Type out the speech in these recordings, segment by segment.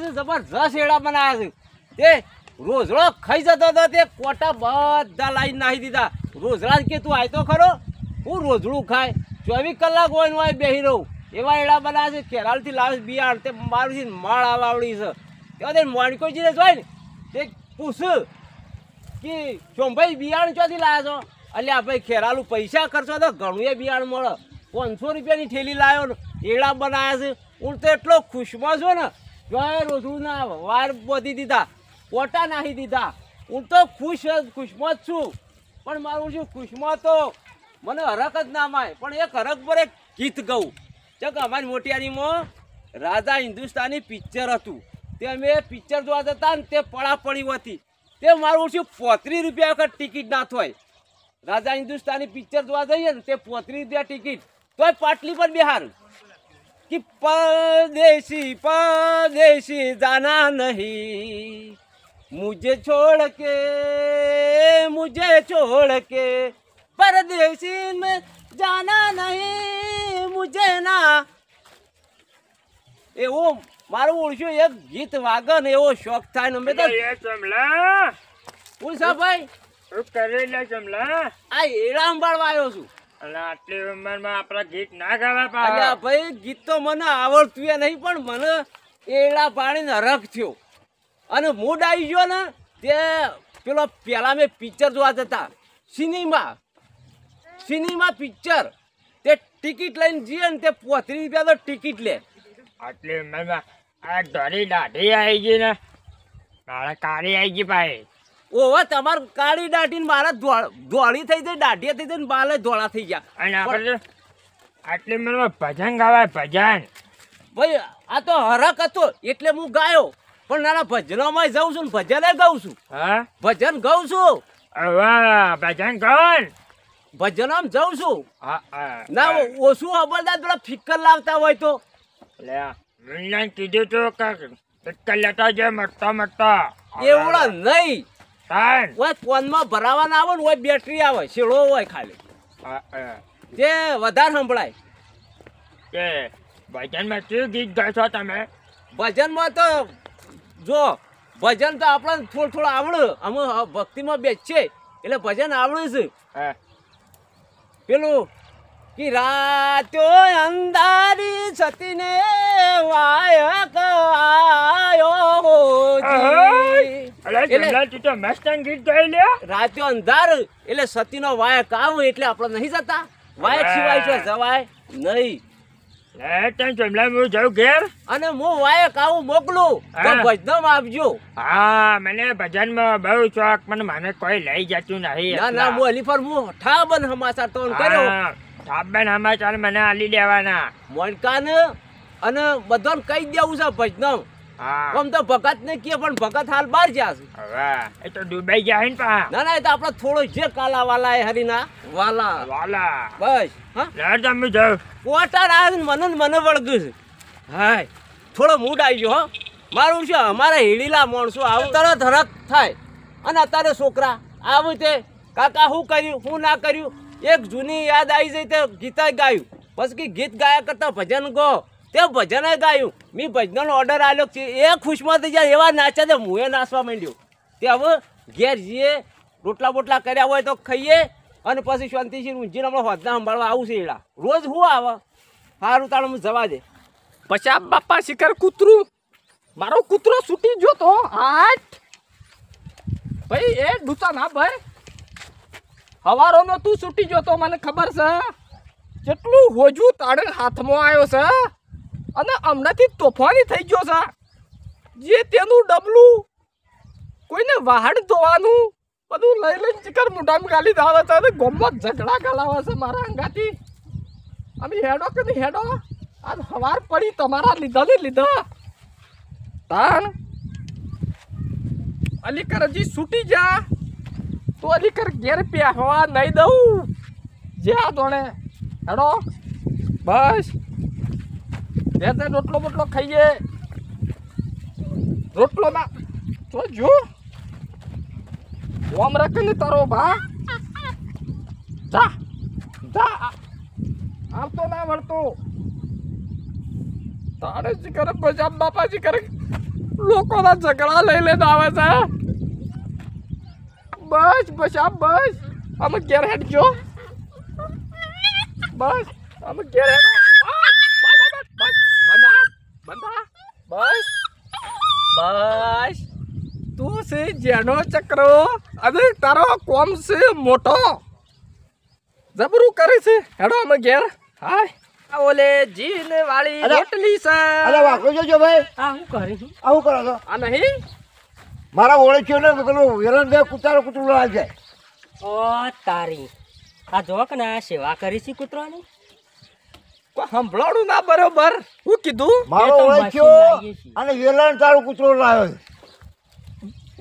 છે જબરજસ્ત એડા બનાવ્યા છે તે રોજડો ખાઈ જતો હતો તે કોટા બધા લાઈન નાખી દીધા રોજડા કે તું આય તો ખરો હું રોજડું ખાય 24 કલાક હોય બેહી રહું એવા એડા બનાવે છે કેરાલથી લાવે બિયાણ તે મારું માળ આવડી છે તે મોણકોજીને જોઈ ને તે પૂછ કે ચોંભાઈ બિયાણ ચોથી લાવ્યા છો અલ્યા ભાઈ ખેરાલું પૈસા ખર્ચો તો ઘણું એ બિયાણ મળે 500 રૂપિયાની થેલી લાવ્યો ને એડા બનાવ્યા છે હું તો એટલો ખુશમાં છું ને જોઈ રોજડું ના વાર બોધી દીધા કોટા નાખી દીધા હું તો ખુશમાં જ છું પણ મારું શું ખુશમાં તો મને હરક જ ના માય પણ એક હરક પર એક ગીત ગાઉં ચક અમારી મોટિયારીમાં રાજા હિન્દુસ્તાની પિક્ચર હતું તે અમે પિક્ચર જોવા જતા ને તે પડાપડી હતી તે મારું શું 35 રૂપિયા વખત ટિકિટ ના થાય રાજા હિન્દુસ્તાની પિક્ચર જોવા જઈએ ને તે 35 રૂપિયા ટિકિટ તોય પાટલી પર બિહાર कि परदेसी परदेसी जाना नहीं मुझे छोड़ के परदेसी में जाना नहीं मुझे ना એવો મારું ઓળખ્યું એક ગીત વાગન એવો શોખ થાય ને મેં તો ચમલા પૂછા ભાઈ શું કરેલા ચમલા આ એડા અંબાળવા આવ્યો છું આટલી ઉંમરમાં આપણા ગીત ના ગાવા અલ્યા ભાઈ ગીત તો મને આવડતું નહીં પણ મને એડા પાડીને હરખ થયો અને મૂડ આવી ગયો ને તે પેલો પહેલા મેં પિક્ચર જોવા જતા સિનેમા પિક્ચર તે ટિકિટ લઈને જઈએ ને તે 35 રૂપિયા તો ટિકિટ લે આટલી ઉંમરમાં આ ધોરી દાઢી આવી ગઈ ને મારા કાળી આવી ગઈ ભાઈ ઓહો તમાર કાળી દાઢી મારા ધોળી થઈ જાય દાઢી થઈ જાય ને બાલે ધોળા થઈ ગયા અને આપણે આટલી ઉંમરમાં ભજન ગાવાય ભજન ભાઈ આ તો હરક હતો એટલે હું ગાયો પણ નાના ભજનોમાં જાઉં છું ને ભજને ગાઉં છું હા ભજન ગાઉં છું વાહ ભજન ગાન ભજનમાં જાઉં છું ના ના ઓછું ખબરદાર થોડા ફિકર લાવતા હોય તો લે મને કીધું તો કે લેતા જાય મરતા એવડા નહીં તાન ઓય ફોનમાં ભરાવાના આવે ને ઓય બેટરી આવે શેડો હોય ખાલી તે વધારે સંભળાય કે ભજનમાં શું ગીત ગાશો તમે ભજનમાં તો જો ભજન તો આપણને થોડું આવડે અમે ભક્તિમાં બેસીએ એટલે ભજન આવડે છે હા પેલું कि रातो अंधारी सतीने वायक आयो તું તો મસ્ત ગીત ગાઈ લે રાતો અંધાર એટલે સતીનો વાયક આવો એટલે આપણે નહીં જતા વાયક સિવાય જો જવાય નહીં જમલા હું જાઉં ઘેર અને હું વાયક આવું મોકલું તો ભજનમાં આપજો હા મને ભજનમાં બહુ શોખ પણ મને કોઈ લઈ જતું નહીં ના ના હું અલીફર હું ઠાબન સમાચાર તો કર્યો સાબન સમાચાર મને આલી દેવાના મોનકાને અને બધાને કહી દેવું છે ભજનમ આમ તો ભગત ને કે પણ ભગત હાલ બહાર ગયા છે હવે એ તો દુબઈ ગયા ને પા ના ના એ તો આપણે થોડો જે કાલા વાલા એ હરીના વાલા વાલા બસ હા લેર તમે જાવ કોટા રાજ મને વળગ્યું છે હાય થોડો મૂડ આવી ગયો હો મારું છે અમારા હેડીલા માણસો આવું તરત હરક થાય અને અત્યારે છોકરા આવું તે કાકા શું કર્યું શું ના કર્યું એક જૂની યાદ આવી જાય તે ગીત ગાયું પછી ગીત ગાયા કરતા ભજન ગો તે ભજન ગાયું મેં ભજનનો ઓર્ડર આવ્યો છે એ ખુશમાં થઈ જાય એવા નાચ્યા તે મુએ નાચવા માંડ્યો તે હવે ઘેર જઈએ રોટલા બોટલા કર્યા હોય તો ખાઈએ અને પછી શાંતિથી ઊંઝીને હમણાં હોદના સંભાળવા આવું છે એડા રોજ શું આવે સારું તાણ હું જવા દે પછી આ બાપા શિખર કૂતરું મારો કૂતરો છૂટી ગયો તો હાટ ભાઈ એ ડૂચા ના ભાઈ હવારોનો તું છૂટી ગયો તો મને ખબર છે કેટલું હોજું તારે હાથમાં આવ્યો છે અને હમણાંથી તોફાની થઈ ગયો છે જે તેનું ડબલું કોઈને વાહડ ધોવાનું બધું લઈ લઈને ચિકર મોઢામાં ગાલી દાવે છે અને ગોમમાં ઝઘડા ગાલાવે છે મારા અંગાથી અમે હેડો કે નહીં હેડો આજ સવાર પડી તમારા લીધા ને લીધા તાણ અલીકર હજી છૂટી જા તો અલીકર ઘેર પહેવા નહીં દઉં જે આ દોણે હેડો બસ ઘેર રોટલો બોટલો ખાઈએ રોટલો ના તો જો ઓમ રાખે ને તારો ભા જા જા આવતો ના વળતો તારે જ કરે પંજાબ બાપા જ કરે લોકોના ઝઘડા લઈ લઈને આવે છે. બસ બસ આ બસ અમે ઘેર હેડજો. બસ અમે ઘેર હેડો. બંધા બસ બસ. તું છે જેનો ચક્રો અને તારો કોમ છે મોટો જબરું કરે છે. હેડો અમે ઘેર. હાય આ ઓલે જીન વાળી રોટલી છે. અરે વાકડો જોજો ભાઈ. આ હું કરી આવું કરો છો આ નહીં મારા ઓળખ્યો ને પેલું વેલણ બે કૂતરું લાવે છે. ઓ તારી આ જોક ને સેવા કરી છે કૂતરાની. કોઈ સંભળાણું ના બરોબર. હું કીધું મારો એ તો ઓળખ્યો મશીન લાવીએ છીએ. અને વેલણ તારું કૂતરું લાવ્યો છે.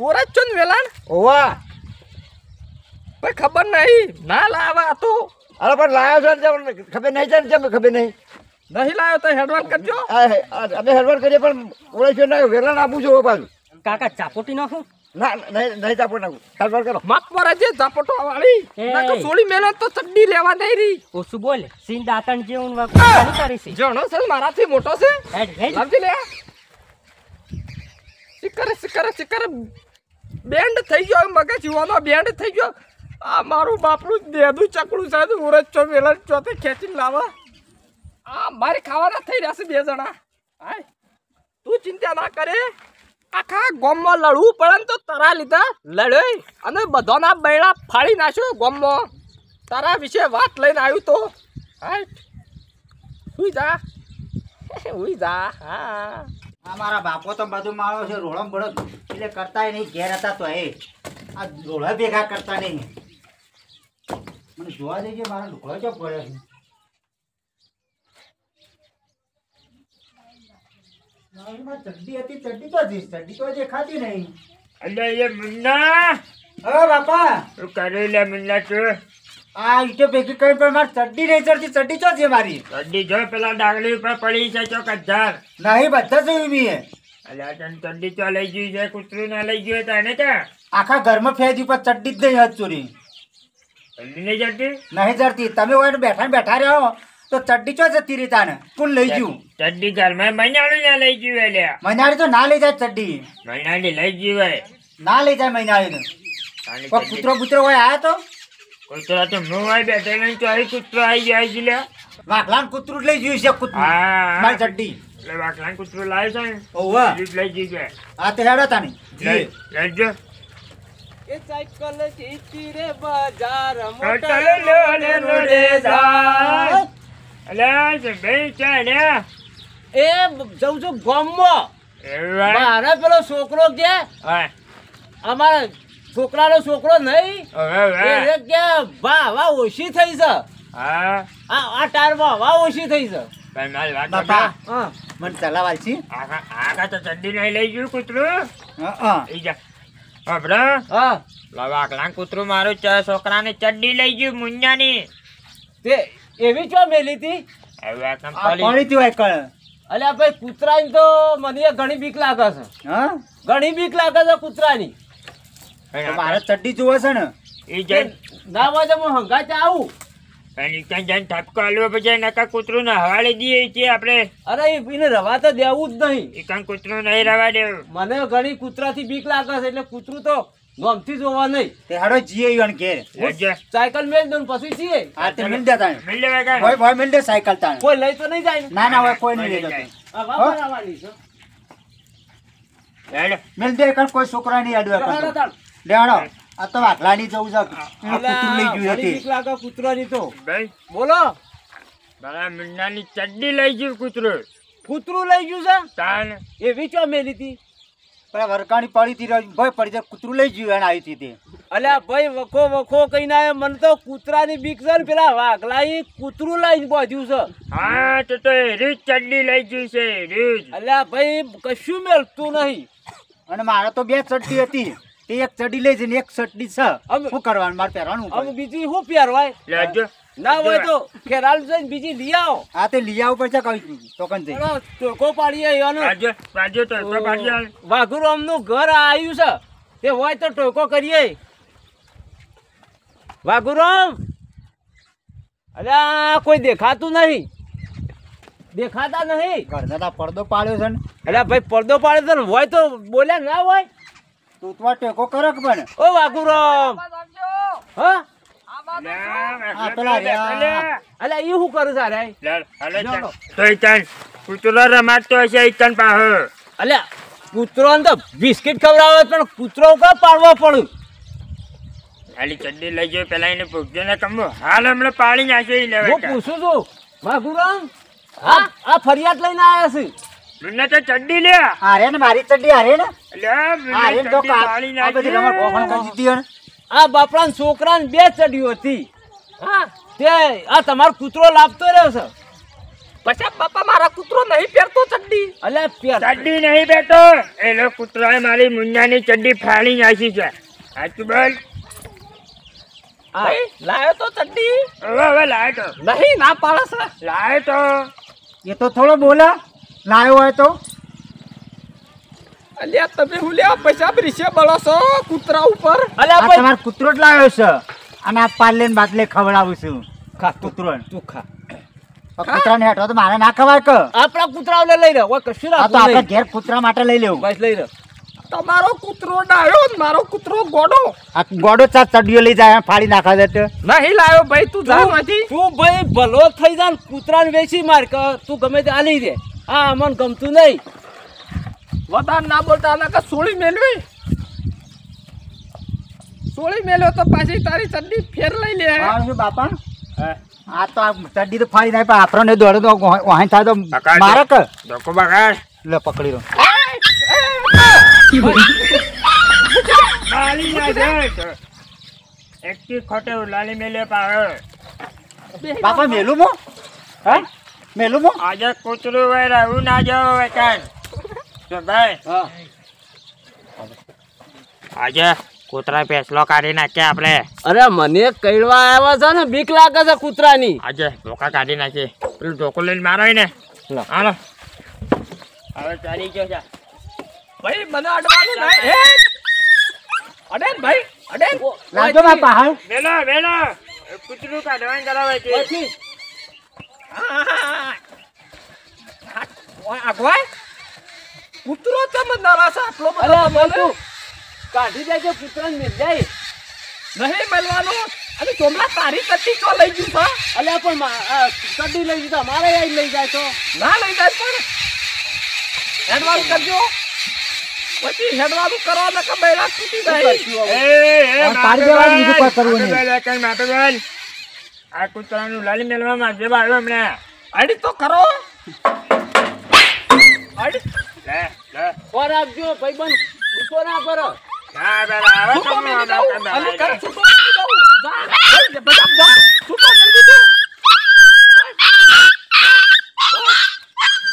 ઓરજ છો ને વેલાણ ઓવા કોઈ ખબર નહીં ના લાવા તો અરે પણ લાવ્યો છે ને તે ખબર નહીં છે ને કેમ ખબર નહીં. નહીં લાવ્યો તો હેડવાન કરજો. અમે હેરવાર કરીએ પણ ઓળખ્યો ને વેલણ આપું છું પાછું. કાકા ચાપોટી નાખું. ના નહીં ચાપો નાખું. હેરવાર કરો. માપ પર જે ઝાપટો વાળી એ. નાકો સોળી મેલો તો ચડ્ડી લેવા નહીં રહી. ઓછું બોલે સીન દાંતણ જેવું વાકું કરી છે. જણો છે મારાથી મોટો છે. હેડ હેડ લાવજી લે. સિકર બેન્ડ થઈ ગયો મગજ જીવાનો બેન્ડ થઈ ગયો. આ મારું બાપનું દેદું ચકડું છે ઉરજ ચો વેલણ ચોથી ખેંચીને લાવા. આ મારે ખાવાના થઈ રહ્યા છે 2 જણા. હાય તું ચિંતા ના કરે. આખા ગામમાં લડવું પડે ને તો તારા લીધા લડાઈ અને બધાના બૈડા ફાડી નાખ્યો ગામમાં. તારા વિશે વાત લઈને આવ્યું તો હાય હુઈ જા હુઈ જા. હા અમારા બાપો તો બધું મારો છે રોળમ બળો એટલે કરતા નહીં ઘેર હતા તો એ આ રોળા ભેગા કરતા નહીં. મને જોવા દેજે મારા ઢોકળો ચો પડ્યો છે. મારી ચડ્ડી હતી ચડ્ડી તો દેખાતી નહીં. અલે એ મુન્ના હવે બાપા તું કરી લે મુન્ના તું. આ ઈટો ભેગી કરી પણ મારી ચડ્ડી નહીં ચડતી. ચડ્ડી ચો છે મારી ચડ્ડી જો પેલા ડાગલી ઉપર પડી છે ચોક 1000. નહીં બધા જોયું મેં. અલ્યા તને ચડ્ડી ચો લઈ ગયું છે કૂતરું ના લઈ ગયું તને ક્યાં આખા ઘરમાં ફેંજી પર ચડ્ડી જ નહીં હાથ ચોરી ચડ્ડી નહીં જતી. નહીં ચડતી. તમે હોય બેઠા રહ્યો તો ચડ્ડી ચો જતી રહી તાને કોણ લઈ ગયું. ચડ્ડી ઘરમાં મહિનાળું ના લઈ ગયું અલ્યા. મહિનારી તો ના લઈ જાય ચડ્ડી. મહિનાની લઈ ગયું હોય ના લઈ જાય મહિનારી તાની કોઈ ચડ્ડી- કૂતરો હોય આયા તો કૂતરા તો હું આવી બેઠો નહીં તો અહીં કૂતરો આવી જાય છે લ્યા. વાઘલાન કૂતરું જ લઈ ગયું છે કૂતરું હા મારી ચડ્ડી. એટલે વાકલાન કૂતરું લાવે છે ને ઓવા બીજું જ લઈ ગયું છે. આ તો હેડો તાની લઈ લેજો. એ સાયકલ જીતી રે બજાર મોટા લોલે લોલે જાય. અલ્યા છે ભાઈ ચાલ્યા. એ જઉં છું ગામમાં. એવું હોય? મારા પેલો છોકરો કે હા. અમારા છોકરાનો છોકરો નહીં હવે હવે. એ કે હવા ઓછી થઈ છે. હા આ ટાયરમાં હવા ઓછી થઈ છે. પણ મારી વાત બાપા સાંભળો. હા મને ચલાવાલ છે. આખા તો ચડ્ડી નહીં લઈ ગયું કૂતરું. હા ઈ જા. હભરા. હા વાકલાન કૂતરું મારું છોકરાને ચડ્ડી લઈ ગયું મુન્યાની. તે એવી ચો મેલી હતી. હવે આ કામ આ ખાલી- પાણી થી હોય કળ. અલ્યા ભાઈ કૂતરાની તો મને ઘણી બીક લાગે છે. હા ઘણી બીક લાગે છે કૂતરાની. તો મારે ચડ્ડી જોવે છે ને. ઈ જઈને ના હોય તો હું હંગાતે આવું. અને ત્યાં જઈને ઠપકો આલવો પછી નકા કૂતરું ને હવાલે દઈએ છીએ આપણે. અરે એને રવા તો દેવું જ નહીં. એ કાંઈ કૂતરું નહીં રવા દેવું. મને ઘણી કૂતરાથી બીક લાગે છે એટલે કૂતરું તો નોમથી જોવા નહીં. તે હાડો જીએ ઈવન ઘેર. લેજો. સાયકલ મેલ દઉં ને પછી છીએ. આ તે મિલ દે તાને. મિલ લેવા કાંઈ? હોય હોય મિલ દે સાયકલ તાને. કોઈ લઈ તો નહીં જાય ને? ના ના હોય કોઈ નહીં લઈ જતો. આ વાપર આવવાની છે. હેલો. મિલ દે કણ કોઈ છોકરા નહીં અડવા ચાલો કરતો. તાણ. લેવાડો આ તો વાઘલાની જવું છે. એનું કૂતરું લઈ અલા, ગયું ઘણી બીક હતી. લાગે કૂતરાની તો. ભાઈ બોલો મારા મુન્નાની ચડ્ડી લઈ ગયું કૂતરું. કૂતરું લઈ ગયું છે. તાન એવી ચો મેલી હતી. પણ વરકાણી પડી હતી ભાઈ પડી જાય કૂતરું લઈ ગયું એને આવી હતી તે. અલ્યા ભાઈ વખો વખો કહીને આયો. મને તો કૂતરાની બીક છે ને પેલા વાઘલાઈ કૂતરું લઈને બાંધ્યું છે. હા તો એ રીત ચડ્ડી લઈ ગયું છે રીત. અલ્યા ભાઈ કશું મેલતું નહીં. અને મારે તો 2 ચડ્ડી હતી. તે એક ચડ્ડી લઈ જઈને એક ચડ્ડી છે. શું કરવાનું મારે પહેરવાનું આમ બીજી શું પહેરવાય? લેજો. ના હોય તો ખેરાલ જઈને બીજી લઈ આવો. આ તે લઈ આવવું પડશે કઈ ટોકન જઈ. ચલો, ટોકો પાડીએ એવાનો. રાજો રાજો તો તો પાડ્યા. વાઘુરામનું ઘર આવ્યું છે. તે હોય તો ટોકો કરીએ. વાઘુરામ અલ્યા કોઈ દેખાતું નહીં. દેખાતા નહીં. ઘરનો તો પડદો પાડ્યો છે ને અલ્યા ભાઈ પડદો પાડે તો હોય તો બોલ્યા ના હોય. તું તો આ ટેકો કરો કે પણ ઓ વાઘુરામ હા આ પેલા રહ્યા. અલ્યા ઈ શું કરું સારે કૂતરો રમાડતો હશે ઈકન પાહો. અલ્યા કૂતરો તો બિસ્કિટ ખવડાવે પણ કૂતરો કા પાડવો પડું. ખાલી ચડ્ડી લઈ જાવ પેલા એને પૂછજો ને કમો હાલ હમણાં પાડી નાખે ઈ લેવા હું પૂછું છું વાઘુરામ આ ફરિયાદ લઈને આવ્યા છે. મને તો ચડ્ડી લે હારે ને મારી ચડ્ડી હારે ને અલ્યા હારે મને તો ચડ્ડી પાડી આ બધી રમત નાખી. ઓપન કરી દીધી હે ને. આ બાપડા છોકરાને 2 ચડ્યું હતી. હા તે આ તમારો કૂતરો લાવતો રહ્યો છે. પછી બાપા મારા કૂતરો નહીં પહેરતો ચડ્ડી. અલ્યા પેર ચડ્ડી નહીં બેટો એનો કૂતરાએ મારી મુન્નાની ચડ્ડી ફાડી નાખી છે. સાચું બોલ. ભાઈ લાયો તો ચડ્ડી હવે લાય તો નહીં ના પાડે છે. લાય તો એ તો થોડો બોલા લાયો હોય તો અલ્યા તમે હું લ્યા પૈસા રીસે બળો છો કૂતરા ઉપર. અલ્યા આ ભાઈ તમારો કૂતરો જ લાવ્યો છે અને આ પાર્લે ને બાટલે ખવડાવું છું ખા કૂતરો તું ખા. કૂતરાને હેઠો તો મારે ના ખવાય કે આપણા કૂતરાઓને લઈ રહ્યો હોય કશું આ તો રાખવું આપણે નહીં. ઘેર કૂતરા માટે લઈ લેવું બસ લઈ રહ્યો. તમારો કૂતરો ડાયો ને મારો કૂતરો ગોડો. આ ગોડો ચાર ચડીઓ લઈ જાય ફાડી નાખા દે તો નહીં લાયો ભાઈ તું જા માંથી. તું ભાઈ ભલો થઈ જા ને કૂતરાને વેચી માર કે તું ગમે તે આલી દે. આ અમને ગમતું નહીં. વધારે ના બોલતા આના કે સોળી મેલવી. સોળી મેલ્યો તો પાછી તારી ચડ્ડી ફેર લઈ લે. શું બાપા આ તો આ ચડ્ડી તો ફાડી નાખે પણ આપણને દોડે તો વાહન થાય તો પકડ. મારે કે ધોકો બગાડ લે પકડી લો લાલી નાખે એકથી ખોટે લાલી મેલે પાહો. બાપા મેલું મો હે મેલું મો આજે કૂતરું હોય રહું ના જાવ વેચાણ તો ભાઈ હા આજે કૂતરા પેસલો કાઢી નાખીએ આપણે. અરે મને કઈડવા આવ્યા છે ને બીક લાગે છે કૂતરાની. આજે ધોકા કાઢી નાખીએ પેલું ધોકો લઈને મારો ને લો. હાલો હવે ચાલી ગયો છે. ભાઈ મને અડવાનું નહીં. અડેન ભાઈ અડેન. લાજો બાપા હા વેલો વેલો કૂતરું કાઢવાનું કરાવે છે. પછી આગવાય કૂતરો તમે નરાશ આટલો અરે બધો ભાઈ બોલે. તું કાઢી દેજો કૂતરાને મિલ જાય. નહીં મળવાનો. અને ચોમલા તારી ચડ્ડી ચો લઈ ગયું છે. અલ્યા પણ કડી લઈ દીધા મારે આઈ લઈ જાય તો. ના લઈ જાય પણ હેડવાનું કરજો. પછી હેડવાનું કરો ને કે બૈરા તૂટી જાય. આ પાડી દેવાનું બીજું કોઈ કરવું નહીં. આ કૂતરાનું લાલી મેળવા માંગે આવ્યો હમણાં. અડી તો કરો. અડી લે લે કોણ આપજો ભાઈબંધ ગુસ્સો ના કરો. ના બેલા હવે છૂટો તમને મેલી આમાં દઉં. કામ અને આવે. કર છૂટો મેલી દઉં. જા. એ બધા જા. છૂટો મેલી દઉં.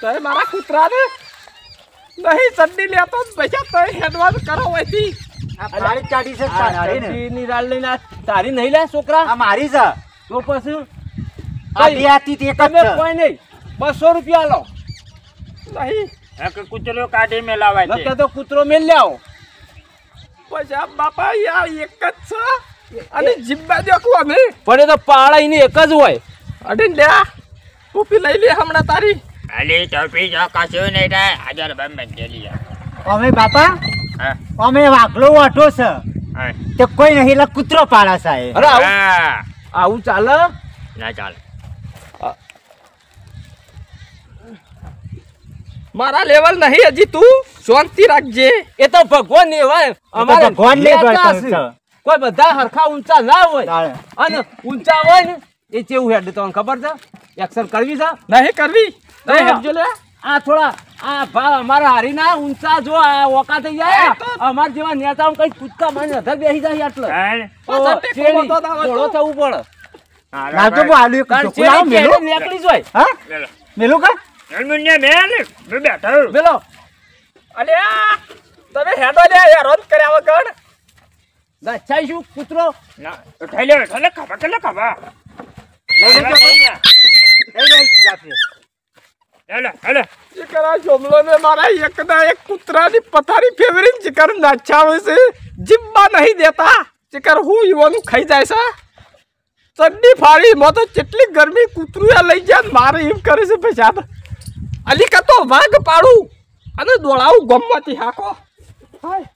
તારે મારા કૂતરાને નહીં ચડ્ડી લેતો જ પૈસા તો હેડવાનું કરો હોયથી. આ પાડી ચાડી છે તારી ને ની રાડ લઈને આ તારી નહીં લે છોકરા. આ મારી છે તો પછી આ બે હાથી તે એક જ તમે છે કોઈ નહીં 200 રૂપિયા લો. નહીં એક કૂતરો કાઢી મેલાવાય છે. નકર તો કૂતરો મેલ આવો. પૈસા બાપા યાર એક જ છે. અને જીબ્બા દેખું અમે પણ એ તો પાડા એની એક જ હોય. અડીને લે ટોપી લઈ લે હમણાં તારી. ખાલી ટોપી જો કશું નહીં થાય હાજર બંધ ગયેલી અમે બાપા હા અમે વાઘલો વાઠો છે હા તે કોઈ નહીં એટલે કૂતરો પાડા સાહેબ અરે આવું હા. આવું ચાલે. ના ચાલ મારા લેવલ નહીં હજી તું શાંતિ રાખજે. એ તો ભગવાન ને હોય અમારે ભગવાન ને નેતા ગણતા છે. છે. કોઈ બધા હરખા ઊંચા ના હોય તારે. અને ઊંચા હોય ને એ કેવું હેડ તમને ખબર છે. એક્શન કરવી છે. નહીં કરવી નહીં હેડજો લે. આ થોડા આ ભાવ અમારા હારીના ઊંચા જો આ ઓકા થઈ જાય એ તો- અમાર જેવા નેતાઓ કઈ કૂદકા મારી અધર બેસી જાય એટલે હા. પાછા ટેકો ચેડી, બધો ના હોય તો. ઘોડો થવું પડે. લાવજો હું આલુ એક કારણ ચોખ્ખું લાવો, ચેડી મેલું કેડી નીકળી જ હોય. હા બેલો મેલું કા મુન્યા મેલ હું બેઠો પેલો અલ્યા તમે હેડો લે હેરાન કર્યા વગર. દચ્છાઈ શું કૂતરો ના ઉઠાઈ લે ઉઠાઈ લે ખબર કે લે ખબર લઈ લેજો લઈ લઈ લે જાતે. લે લે એ કરા જોમલો ને મારા એકના એક કૂતરાની પથારી ફેવરીને ચિકર નાચાવે છે. જીબ્બા નહીં દેતા ચિકર હું ઈવાનું ખાઈ જાય છે. ચડ્ડી ફાડી માં તો કેટલી ગરમી કૂતરું લઈ જાય ને મારે એમ કરે છે પૈસા અલી કા તો વાઘ પાડું અને દોડાવું ગમવાથી હાકો હાય